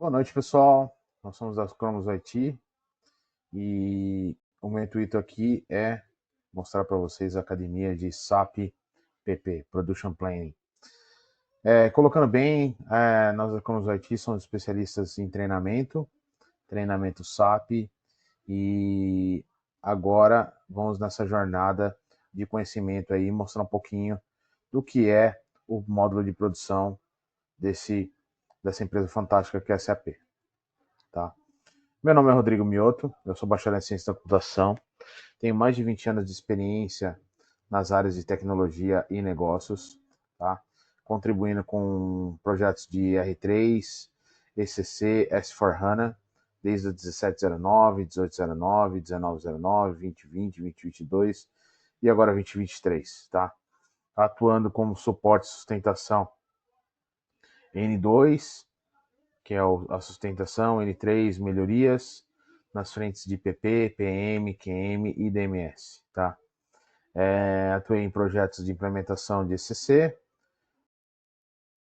Boa noite, pessoal. Nós somos da Cromos IT e o meu intuito aqui é mostrar para vocês a academia de SAP PP, Production Planning. Colocando bem, nós da Cromos IT somos especialistas em treinamento SAP e agora vamos nessa jornada de conhecimento aí, mostrar um pouquinho do que é o módulo de produção dessa empresa fantástica que é a SAP, tá? Meu nome é Rodrigo Mioto, eu sou bacharel em Ciência da Computação, tenho mais de 20 anos de experiência nas áreas de tecnologia e negócios, tá? Contribuindo com projetos de R3, ECC, S4HANA, desde o 1709, 1809, 1909, 2020, 2022 e agora 2023, tá? Atuando como suporte e sustentação N2, que é a sustentação, N3, melhorias, nas frentes de PP, PM, QM e DMS. Tá? Atuei em projetos de implementação de ECC,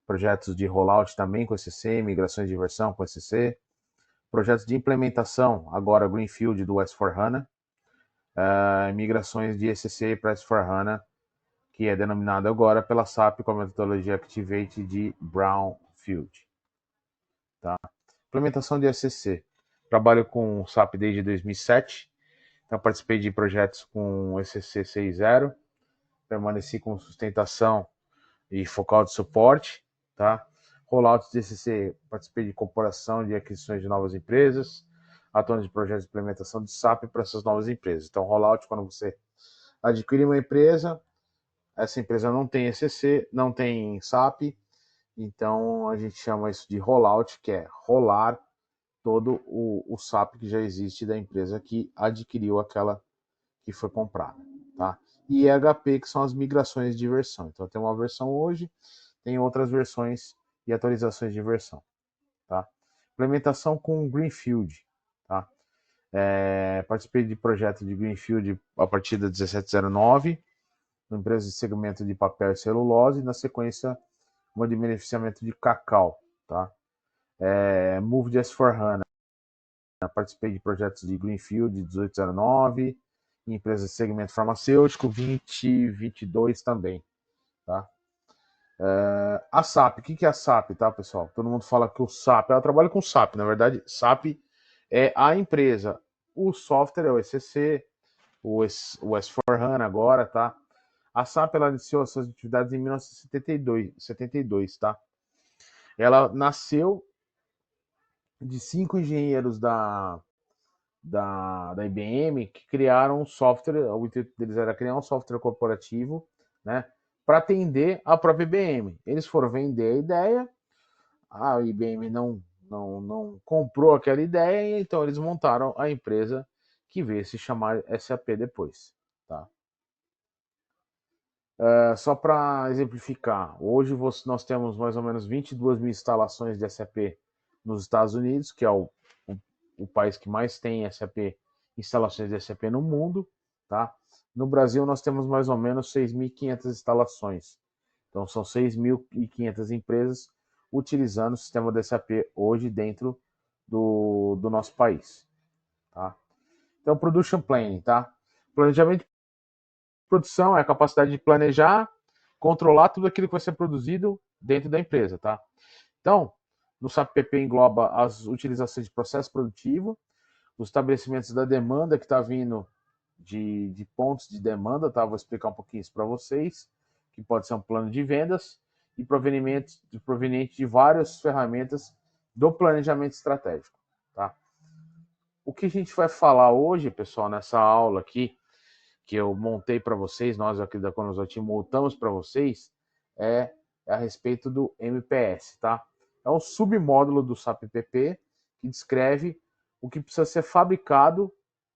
projetos de rollout também com ECC, migrações de versão com ECC, projetos de implementação, agora Greenfield do S4HANA, migrações de ECC para S4HANA, que é denominado agora pela SAP com a metodologia Activate de Brownfield. Tá? Implementação de ECC. Trabalho com SAP desde 2007, então participei de projetos com ECC 6.0, permaneci com sustentação e focal de suporte, tá? Rollout de ECC, participei de incorporação de aquisições de novas empresas, atuando de projetos de implementação de SAP para essas novas empresas. Então, rollout, quando você adquire uma empresa, essa empresa não tem ECC, não tem SAP, então a gente chama isso de rollout, que é rolar todo o SAP que já existe da empresa que adquiriu aquela que foi comprada, tá? E EHP, que são as migrações de versão. Então tem uma versão hoje, tem outras versões e atualizações de versão, tá? Implementação com Greenfield, tá? Participei de projeto de Greenfield a partir da 1709, uma empresa de segmento de papel e celulose, e na sequência uma de beneficiamento de cacau, tá? Move de S4HANA, participei de projetos de Greenfield 1809, empresas de segmento farmacêutico 2022 também, tá? A SAP, o que é a SAP, tá, pessoal? Todo mundo fala que o SAP, ela trabalha com SAP, na verdade, SAP é a empresa, o software é o ECC, o S4HANA agora, tá? A SAP, ela iniciou suas atividades em 1972, tá? Ela nasceu de 5 engenheiros da IBM que criaram um software, o intuito deles era criar um software corporativo, né, para atender a própria IBM. Eles foram vender a ideia, a IBM não comprou aquela ideia, então eles montaram a empresa que veio se chamar SAP depois. Tá? Só para exemplificar, hoje nós temos mais ou menos 22 mil instalações de SAP nos Estados Unidos, que é o país que mais tem SAP, instalações de SAP no mundo. Tá? No Brasil, nós temos mais ou menos 6.500 instalações. Então, são 6.500 empresas utilizando o sistema de SAP hoje dentro do nosso país. Tá? Então, Production Planning. Tá? Planejamento de produção é a capacidade de planejar, controlar tudo aquilo que vai ser produzido dentro da empresa. Tá? Então, no SAP PP engloba as utilizações de processo produtivo, os estabelecimentos da demanda que está vindo de pontos de demanda, tá? Vou explicar um pouquinho isso para vocês, que pode ser um plano de vendas e proveniente de várias ferramentas do planejamento estratégico, tá? O que a gente vai falar hoje, pessoal, nessa aula aqui, que eu montei para vocês, nós aqui da Conosoti montamos para vocês, é a respeito do MPS, tá? É um submódulo do SAP PP que descreve o que precisa ser fabricado,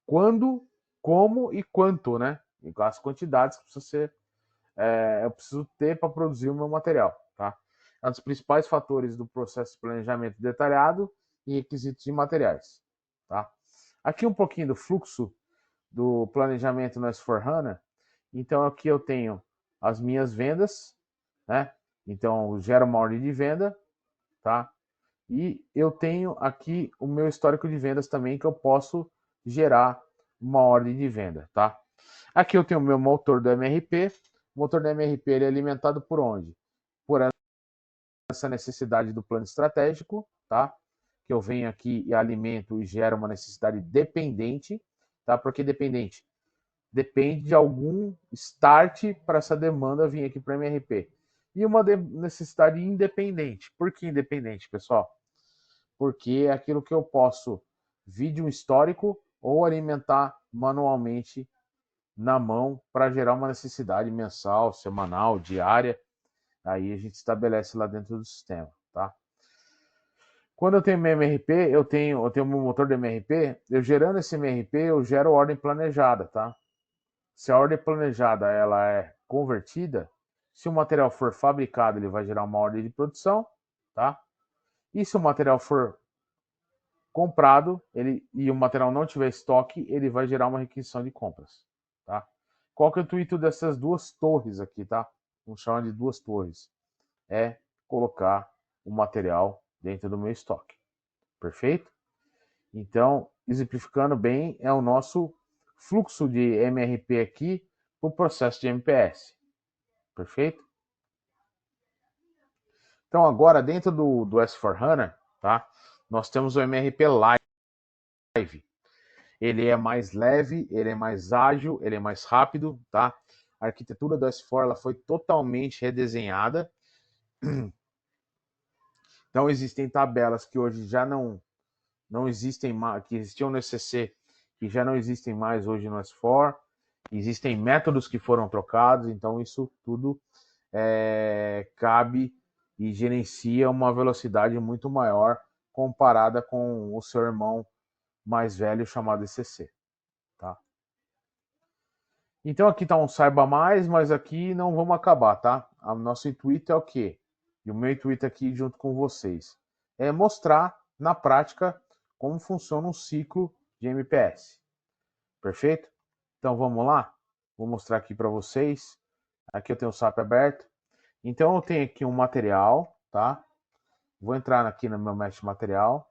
quando, como e quanto, né? E as quantidades que precisa ser, eu preciso ter para produzir o meu material, tá? É um dos principais fatores do processo de planejamento detalhado e requisitos de materiais, tá? Aqui um pouquinho do fluxo do planejamento no S4HANA. Então aqui eu tenho as minhas vendas, né? Então gera uma ordem de venda, tá? E eu tenho aqui o meu histórico de vendas também, que eu posso gerar uma ordem de venda, tá? Aqui eu tenho o meu motor do MRP. O motor do MRP ele é alimentado por onde? Por essa necessidade do plano estratégico, tá? Que eu venho aqui e alimento e gero uma necessidade dependente, tá? Por que dependente? Depende de algum start para essa demanda vir aqui para o MRP. E uma necessidade independente. Por que independente, pessoal? Porque é aquilo que eu posso vir de um histórico ou alimentar manualmente na mão para gerar uma necessidade mensal, semanal, diária. Aí a gente estabelece lá dentro do sistema, tá? Quando eu tenho meu MRP, eu tenho meu motor de MRP, eu gerando esse MRP, eu gero ordem planejada, tá? Se a ordem planejada ela é convertida, se o material for fabricado, ele vai gerar uma ordem de produção, tá? E se o material for comprado, e o material não tiver estoque, ele vai gerar uma requisição de compras, tá? Qual que é o intuito dessas duas torres aqui, tá? Vamos chamar de duas torres. É colocar o material dentro do meu estoque. Perfeito? Então, exemplificando bem, é o nosso fluxo de MRP aqui para o processo de MPS. Perfeito? Então, agora, dentro do S4HANA, tá? Nós temos o MRP Live. Ele é mais leve, ele é mais ágil, ele é mais rápido, tá? A arquitetura do S4 ela foi totalmente redesenhada. Então, existem tabelas que hoje já não existem mais, que existiam no ECC, que já não existem mais hoje no S4. Existem métodos que foram trocados, então isso tudo cabe e gerencia uma velocidade muito maior comparada com o seu irmão mais velho chamado ECC. Tá? Então aqui está um saiba mais, mas aqui não vamos acabar, tá? O nosso intuito é o quê? E o meu intuito aqui junto com vocês é mostrar na prática como funciona um ciclo de MPS. Perfeito? Então vamos lá? Vou mostrar aqui para vocês. Aqui eu tenho o SAP aberto. Então eu tenho aqui um material, tá? Vou entrar aqui no meu mestre material.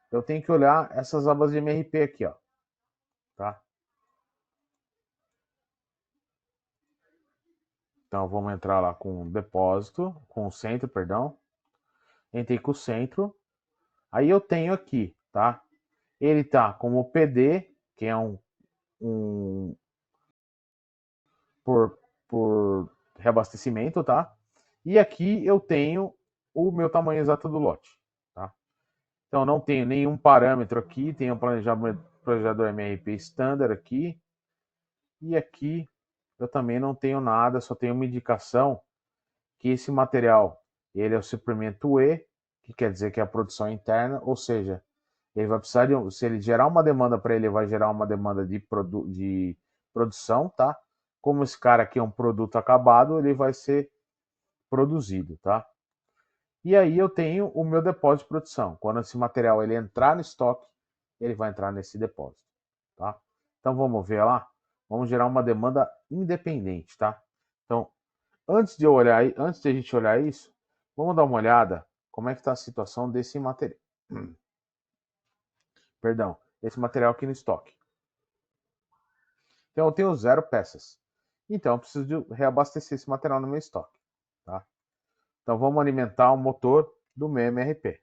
Eu tenho que olhar essas abas de MRP aqui, ó. Tá? Então vamos entrar lá com o depósito, com o centro, perdão. Entrei com o centro. Aí eu tenho aqui, tá? Ele tá como PD, que é um por reabastecimento, tá? E aqui eu tenho o meu tamanho exato do lote, tá? Então não tenho nenhum parâmetro aqui, tenho um planejador MRP standard aqui. E aqui eu também não tenho nada, só tenho uma indicação que esse material, ele é o suprimento E, que quer dizer que é a produção interna, ou seja, ele vai precisar de, se ele gerar uma demanda para ele, vai gerar uma demanda de produção, tá? Como esse cara aqui é um produto acabado, ele vai ser produzido, tá? E aí eu tenho o meu depósito de produção. Quando esse material ele entrar no estoque, ele vai entrar nesse depósito, tá? Então vamos ver lá. Vamos gerar uma demanda independente, tá? Então, antes de a gente olhar isso, vamos dar uma olhada como é que está a situação desse material. Perdão, esse material aqui no estoque. Então eu tenho 0 peças. Então eu preciso de reabastecer esse material no meu estoque, tá? Então vamos alimentar o motor do meu MRP.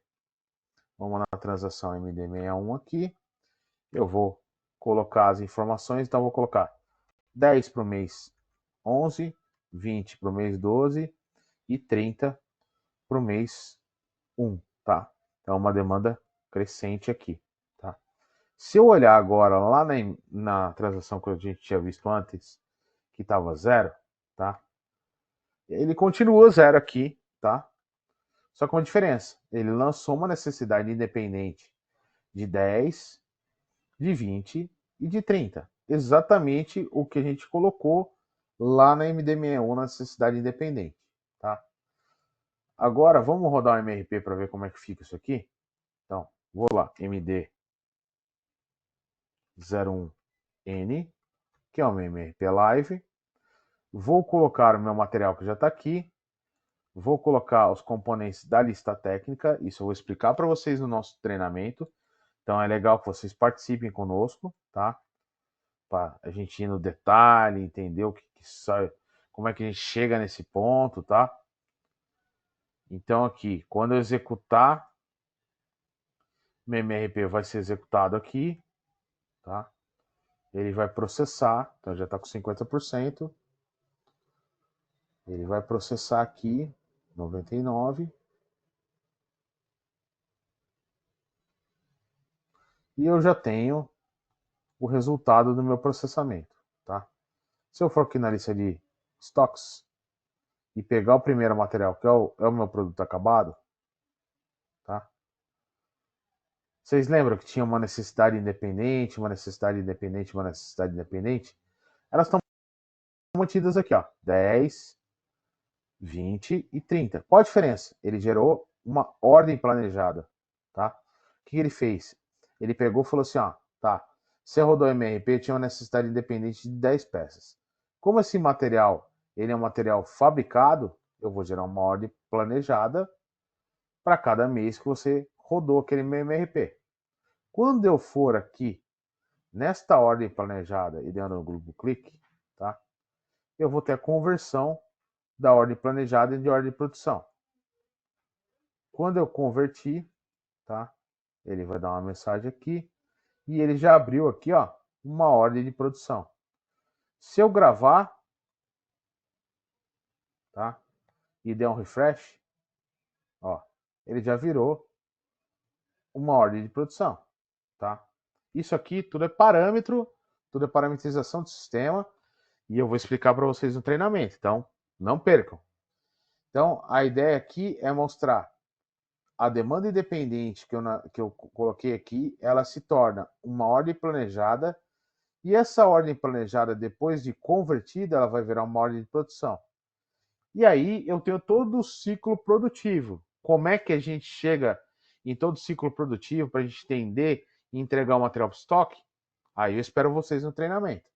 Vamos na transação MD61 aqui. Eu vou colocar as informações, então eu vou colocar 10 para o mês 11, 20 para o mês 12 e 30 para o mês 1, tá? Então uma demanda crescente aqui, tá? Se eu olhar agora lá na transação que a gente tinha visto antes, que estava 0, tá? Ele continua 0 aqui, tá? Só com uma diferença. Ele lançou uma necessidade independente de 10, de 20 e de 30. Exatamente o que a gente colocou lá na MD61 na necessidade independente, tá? Agora vamos rodar o MRP para ver como é que fica isso aqui. Então, vou lá, MD01N, que é o meu MRP Live. Vou colocar o meu material que já está aqui. Vou colocar os componentes da lista técnica, isso eu vou explicar para vocês no nosso treinamento. Então é legal que vocês participem conosco, tá? Para a gente ir no detalhe, entender o que sai, como é que a gente chega nesse ponto, tá? Então aqui, quando eu executar, meu MRP vai ser executado aqui, tá? Ele vai processar, então já está com 50%. Ele vai processar aqui 99. E eu já tenho o resultado do meu processamento, tá? Se eu for aqui na lista de estoques e pegar o primeiro material, que é o meu produto acabado, tá? Vocês lembram que tinha uma necessidade independente, uma necessidade independente, uma necessidade independente? Elas estão mantidas aqui, ó, 10, 20 e 30. Qual a diferença? Ele gerou uma ordem planejada, tá? O que ele fez? Ele pegou e falou assim, ó, tá, você rodou MRP, tinha uma necessidade independente de 10 peças. Como esse material, ele é um material fabricado, eu vou gerar uma ordem planejada para cada mês que você rodou aquele meu MRP. Quando eu for aqui, nesta ordem planejada e dando no grupo clique, tá? Eu vou ter a conversão da ordem planejada e de ordem de produção. Quando eu converti, tá? Ele vai dar uma mensagem aqui e ele já abriu aqui, ó, uma ordem de produção. Se eu gravar, tá? E der um refresh, ó, ele já virou uma ordem de produção, tá? Isso aqui tudo é parâmetro, tudo é parametrização do sistema e eu vou explicar para vocês no treinamento, então não percam. Então, a ideia aqui é mostrar a demanda independente que eu coloquei aqui, ela se torna uma ordem planejada e essa ordem planejada, depois de convertida, ela vai virar uma ordem de produção. E aí eu tenho todo o ciclo produtivo. Como é que a gente chega em todo o ciclo produtivo para a gente entender e entregar o material para o estoque? Aí eu espero vocês no treinamento.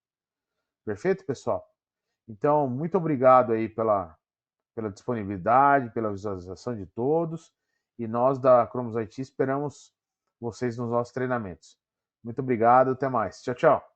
Perfeito, pessoal? Então, muito obrigado aí pela disponibilidade, pela visualização de todos. E nós da Cromos IT esperamos vocês nos nossos treinamentos. Muito obrigado, até mais. Tchau, tchau.